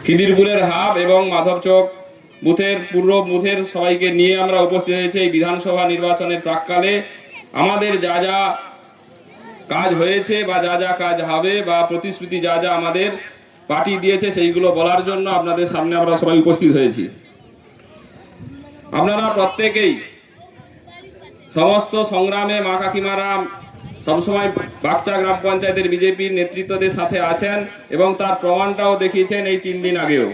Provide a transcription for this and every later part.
খিদিরপুরের hub এবং মাধবচক বুথের পূর্ব বুথের সবাইকে নিয়ে আমরা উপস্থিত হয়েছি এই বিধানসভা নির্বাচনের প্রাককালে আমাদের যা যা কাজ হয়েছে বা যা যা কাজ হবে বা প্রতিশ্রুতি যা যা আমাদের পার্টি দিয়েছে সেইগুলো বলার জন্য আপনাদের সামনে আমরা সবাই উপস্থিত হয়েছি। আপনারা প্রত্যেকেই সমস্ত সংগ্রামে মা কাকিমারা সবসময় বাগচা গ্রাম পঞ্চায়েতের বিজেপির নেতৃত্বদের সাথে আছেন এবং তার প্রমাণটাও দেখিয়েছেন এই 3 দিন আগেও।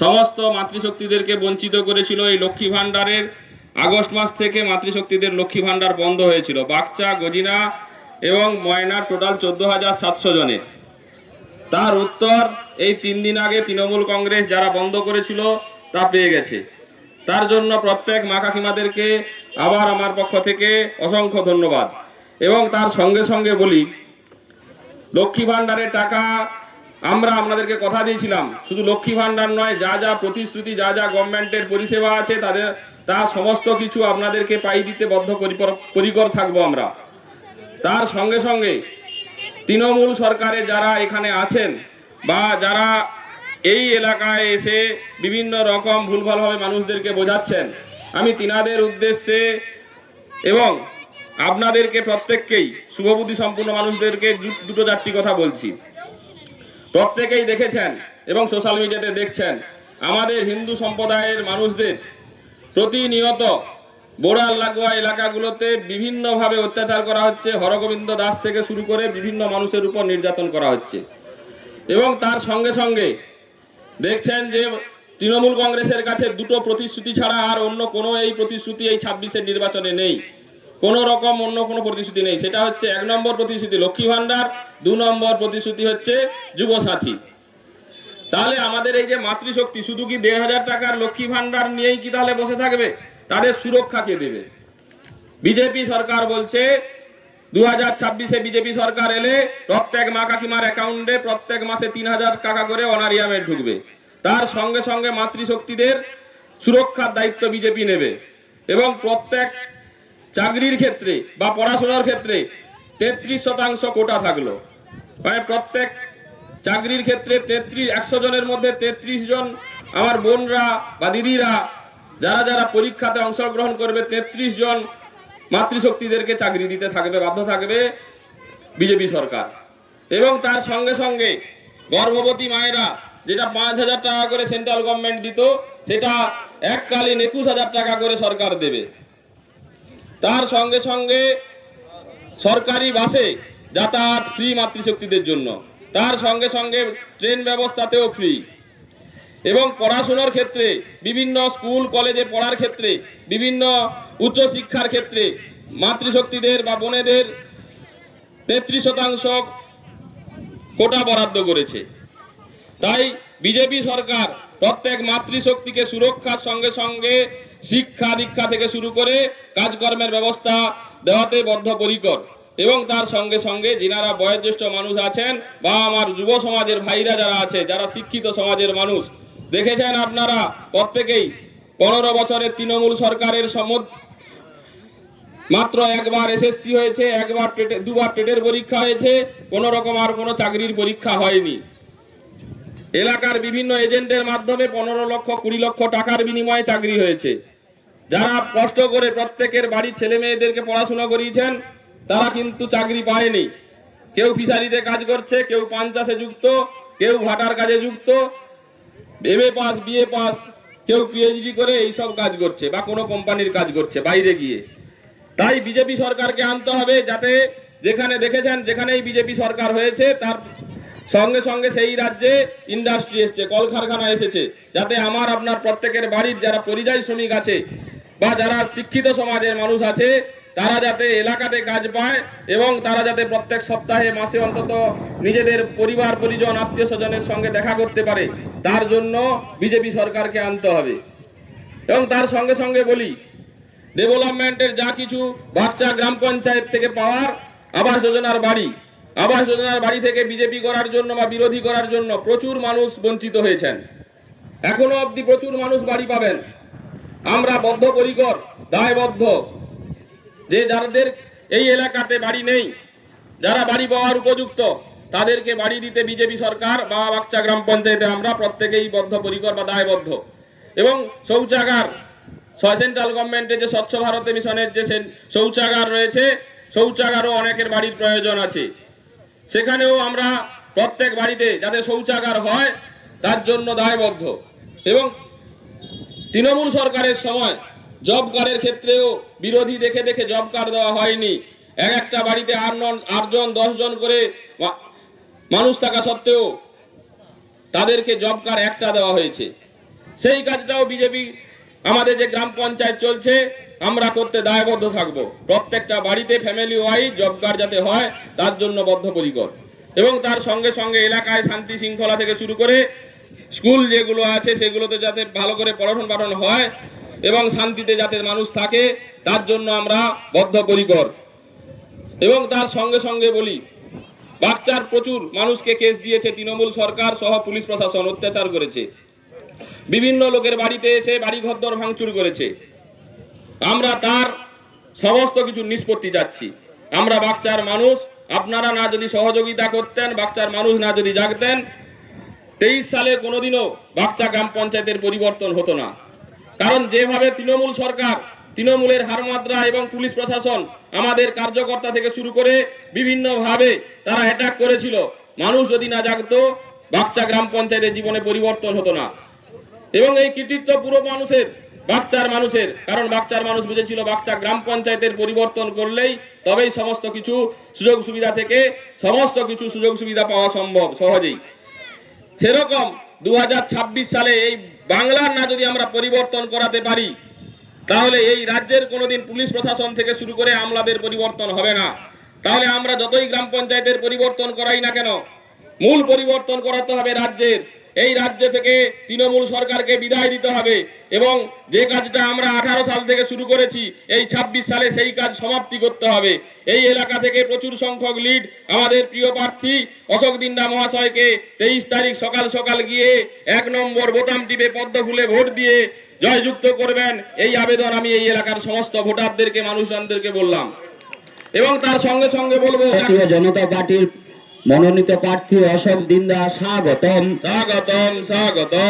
সমস্ত মাতৃশক্তিদেরকে বঞ্চিত করেছিল এই লক্ষ্মী ভাণ্ডারের। আগস্ট মাস থেকে মাতৃশক্তিদের লক্ষ্মী ভাণ্ডার বন্ধ হয়েছিল বাগচা, গজিনা এবং ময়নার টোটাল 14,700 জনের। তার উত্তর এই 3 দিন আগে তৃণমূল কংগ্রেস যারা বন্ধ করেছিল তা পেয়ে গেছে। তার জন্য প্রত্যেক মা কাকিমাদেরকে আবার আমার পক্ষ থেকে অসংখ্য ধন্যবাদ। এবং তার সঙ্গে সঙ্গে বলি, লক্ষ্মী ভাণ্ডারের টাকা আমরা আপনাদেরকে কথা দিয়েছিলাম, শুধু লক্ষ্মী ভাণ্ডার নয়, যা যা প্রতিশ্রুতি, যা যা গভর্নমেন্টের পরিষেবা আছে তা সমস্ত কিছু আপনাদেরকে পাই দিতে বদ্ধপরিকর থাকবো আমরা। তার সঙ্গে সঙ্গে তৃণমূল সরকারে যারা এখানে আছেন বা যারা এই এলাকায় এসে বিভিন্ন রকম ভুলভালভাবে মানুষদেরকে বোঝাচ্ছেন, আমি তিনাদের উদ্দেশ্যে এবং আপনাদেরকে প্রত্যেককেই শুভবুদ্ধি সম্পূর্ণ মানুষদেরকে দুটো চারটি কথা বলছি। প্রত্যেকেই দেখেছেন এবং সোশ্যাল মিডিয়াতে দেখছেন আমাদের হিন্দু সম্প্রদায়ের মানুষদের প্রতিনিয়ত বোড়াল লাগোয়া এলাকাগুলোতে বিভিন্নভাবে অত্যাচার করা হচ্ছে। হরগোবিন্দ দাস থেকে শুরু করে বিভিন্ন মানুষের উপর নির্যাতন করা হচ্ছে। এবং তার সঙ্গে সঙ্গে দেখছেন যে তৃণমূল কংগ্রেসের কাছে দুটো প্রতিশ্রুতি ছাড়া আর অন্য কোনো এই প্রতিশ্রুতি এই 26-এর নির্বাচনে নেই। কোনো রকম অন্য কোনো প্রতিশ্রুতি নেই। সেটা হচ্ছে 1 নম্বর প্রতিশ্রুতি লক্ষ্মী ভাণ্ডার, 2 নম্বর প্রতিশ্রুতি হচ্ছে যুবসাথী। তাহলে আমাদের এই যে মাতৃশক্তি শুধু কি 1,500 টাকার লক্ষ্মী ভাণ্ডার নিয়েই কি তাহলে বসে থাকবে? তাদের সুরক্ষা কে দেবে? বিজেপি সরকার বলছে 2026-এ বিজেপি সরকার এলে প্রত্যেক মা কাকিমার অ্যাকাউন্টে প্রত্যেক মাসে 3,000 টাকা করে অনারিয়ামে ঢুকবে। তার সঙ্গে সঙ্গে মাতৃশক্তিদের সুরক্ষার দায়িত্ব বিজেপি নেবে এবং প্রত্যেক চাকরির ক্ষেত্রে বা পড়াশোনার ক্ষেত্রে 33% কোটা থাকলো। মানে প্রত্যেক চাকরির ক্ষেত্রে 100 জনের মধ্যে 33 জন আমার বোনরা বা দিদিরা যারা যারা পরীক্ষাতে অংশগ্রহণ করবে 33 জন মাতৃশক্তিদেরকে চাকরি দিতে থাকবে, বাধ্য থাকবে বিজেপি সরকার। এবং তার সঙ্গে সঙ্গে গর্ভবতী মায়েরা যেটা 5,000 টাকা করে সেন্ট্রাল গভর্নমেন্ট দিত, সেটা এককালীন 21,000 টাকা করে সরকার দেবে। তার সঙ্গে সঙ্গে সরকারি বাসে যাতায়াত ফ্রি মাতৃশক্তিদের জন্য, তার সঙ্গে সঙ্গে ট্রেন ব্যবস্থাতেও ফ্রি। এবং পড়াশোনার ক্ষেত্রে বিভিন্ন স্কুল কলেজে পড়ার ক্ষেত্রে বিভিন্ন উচ্চশিক্ষার ক্ষেত্রে মাতৃশক্তিদের বা বোনেদের 33% কোটা বরাদ্দ করেছে। তাই বিজেপি সরকার প্রত্যেক মাতৃশক্তিকে সুরক্ষার সঙ্গে সঙ্গে শিক্ষা দীক্ষা থেকে শুরু করে কাজকর্মের ব্যবস্থা দেওয়াতে বদ্ধপরিকর। এবং তার সঙ্গে সঙ্গে যিনারা বয়োজ্যেষ্ঠ মানুষ আছেন বা আমার যুব সমাজের ভাইরা যারা আছে, যারা শিক্ষিত সমাজের মানুষ, দেখেছেন আপনারা প্রত্যেকেই 15 বছরের তৃণমূল সরকারের মাত্র একবার এসএসসি হয়েছে, দুবার টেটের পরীক্ষা হয়েছে, কোনো রকম আর কোনো চাকরির পরীক্ষা হয়নি। এলাকার বিভিন্ন এজেন্টের মাধ্যমে 15 লক্ষ 20 লক্ষ টাকার বিনিময়ে চাকরি হয়েছে। যারা কষ্ট করে প্রত্যেকের বাড়ির ছেলে মেয়েদেরকে পড়াশোনা করিয়েছেন তারা কিন্তু চাকরি পায়নি। কেউ ফিশারিতে কাজ করছে, কেউ পান চাষে যুক্ত, কেউ ভাটার কাজে যুক্ত, এমএ পাস, বিএ পাস, কেউ পিএইচডি করে এইসব কাজ করছে বা কোনো কোম্পানির কাজ করছে বাইরে গিয়ে। তাই বিজেপি সরকারকে আনতে হবে, যাতে যেখানে দেখেছেন যেখানেই বিজেপি সরকার হয়েছে তার সঙ্গে সঙ্গে সেই রাজ্যে ইন্ডাস্ট্রি এসছে, কলকারখানা এসেছে, যাতে আমার আপনার প্রত্যেকের বাড়ির যারা পরিযায়ী শ্রমিক আছে বা যারা শিক্ষিত সমাজের মানুষ আছে তারা যাতে এলাকাতে কাজ পায় এবং তারা যাতে প্রত্যেক সপ্তাহে মাসে অন্তত নিজেদের পরিবার পরিজন আত্মীয় স্বজনের সঙ্গে দেখা করতে পারে, তার জন্য বিজেপি সরকারকে আনতে হবে। এবং তার সঙ্গে সঙ্গে বলি, ডেভেলপমেন্টের যা কিছু বাগচা গ্রাম পঞ্চায়েত থেকে পাওয়ার আবাস যোজনার বাড়ি থেকে বিজেপি করার জন্য বা বিরোধী করার জন্য প্রচুর মানুষ বঞ্চিত হয়েছেন। এখনো অবধি প্রচুর মানুষ বাড়ি পাবেন। আমরা বদ্ধপরিকর, দায়বদ্ধ যে যাদের এই এলাকাতে বাড়ি নেই, যারা বাড়ি পাওয়ার উপযুক্ত, তাদেরকে বাড়ি দিতে বিজেপি সরকার বা বাগচা গ্রাম পঞ্চায়েতে আমরা প্রত্যেকেই বদ্ধপরিকর বা দায়বদ্ধ। এবং শৌচাগার সেন্ট্রাল গভর্নমেন্টের যে স্বচ্ছ ভারত মিশনের যে শৌচাগার রয়েছে, শৌচাগারও অনেকের বাড়ির প্রয়োজন আছে। সেখানেও আমরা প্রত্যেক বাড়িতে যাতে শৌচাগার হয় তার জন্য দায়বদ্ধ। এবং তৃণমূল সরকারের সময় জব কার্ডের ক্ষেত্রেও বিরোধী দেখে দেখে জব কার্ড দেওয়া হয়নি। একটা বাড়িতে 8জন 10জন করে মানুষ থাকা সত্ত্বেও তাদেরকে জব কার্ড একটা দেওয়া হয়েছে। সেই কাজটাও বিজেপি আমাদের যে গ্রাম পঞ্চায়েত চলছে আমরা করতে দায়বদ্ধ থাকব। প্রত্যেকটা বাড়িতে ফ্যামিলি ওয়াইজ জব কার্ড যাতে হয় তার জন্য বদ্ধপরিকর। এবং তার সঙ্গে সঙ্গে এলাকায় শান্তি শৃঙ্খলা থেকে শুরু করে স্কুল যেগুলো আছে সেগুলোতে যাতে ভালো করে পঠন পাঠন হয় এবং শান্তিতে যাতে মানুষ থাকে তার জন্য আমরা বদ্ধপরিকর। এবং তার সঙ্গে সঙ্গে বলি, বাগচার প্রচুর মানুষকে কেস দিয়েছে তৃণমূল সরকার সহ পুলিশ প্রশাসন, অত্যাচার করেছে, বিভিন্ন লোকের বাড়িতে এসে বাড়ি ঘরদর ভাঙচুর করেছে। আমরা তার সমস্ত কিছু নিষ্পত্তি চাচ্ছি। আমরা বাগচার মানুষ, আপনারা না যদি সহযোগিতা করতেন, বাগচার মানুষ না যদি জাগতেন, 23 সালে কোনোদিনও বাগচা গ্রাম পঞ্চায়েতের পরিবর্তন হতো না। কারণ যেভাবে তৃণমূল সরকার, তৃণমূলের হারমাত্রা এবং পুলিশ প্রশাসন আমাদের কার্যকর্তা থেকে শুরু করে বিভিন্নভাবে তারা অ্যাটাক করেছিল, মানুষ যদি না জাগতো বাগচা গ্রাম পঞ্চায়েতের জীবনে পরিবর্তন হতো না। এবং এই কৃতিত্ব পুরো মানুষের, বাগচার মানুষের। কারণ বাগচার মানুষ বুঝেছিল বাগচা গ্রাম পঞ্চায়েতের পরিবর্তন করলেই তবেই সমস্ত কিছু সুযোগ সুবিধা থেকে সমস্ত কিছু সুযোগ সুবিধা পাওয়া সম্ভব সহজেই। সেরকম 2026 সালে এই বাংলার না যদি আমরা পরিবর্তন করাতে পারি তাহলে এই রাজ্যের কোনোদিন পুলিশ প্রশাসন থেকে শুরু করে আমলাদের পরিবর্তন হবে না। তাহলে আমরা যতই গ্রাম পঞ্চায়েতের পরিবর্তন করাই না কেন, মূল পরিবর্তন করাতে হবে রাজ্যের। এই রাজ্য থেকে তৃণমূল সরকারকে বিদায় দিতে হবে এবং যে কাজটা আমরা 18 সাল থেকে শুরু করেছি এই 26 সালে সেই কাজ সমাপ্তি করতে হবে। এই এলাকা থেকে প্রচুর সংখ্যক লিড আমাদের প্রিয় প্রার্থী অশোক দিন্ডা মহাশয়কে 23 তারিখ সকাল সকাল গিয়ে 1 নম্বর বোতাম টিপে পদ্ম ফুলে ভোট দিয়ে জয়যুক্ত করবেন, এই আবেদন আমি এই এলাকার সমস্ত ভোটারদেরকে, মানুষজনদেরকে বললাম। এবং তার সঙ্গে সঙ্গে বলবো, জাতীয় জনতা পার্টির মনোনীত প্রার্থী অশোক দিন্দা স্বাগতম। স্বাগতম স্বাগতম।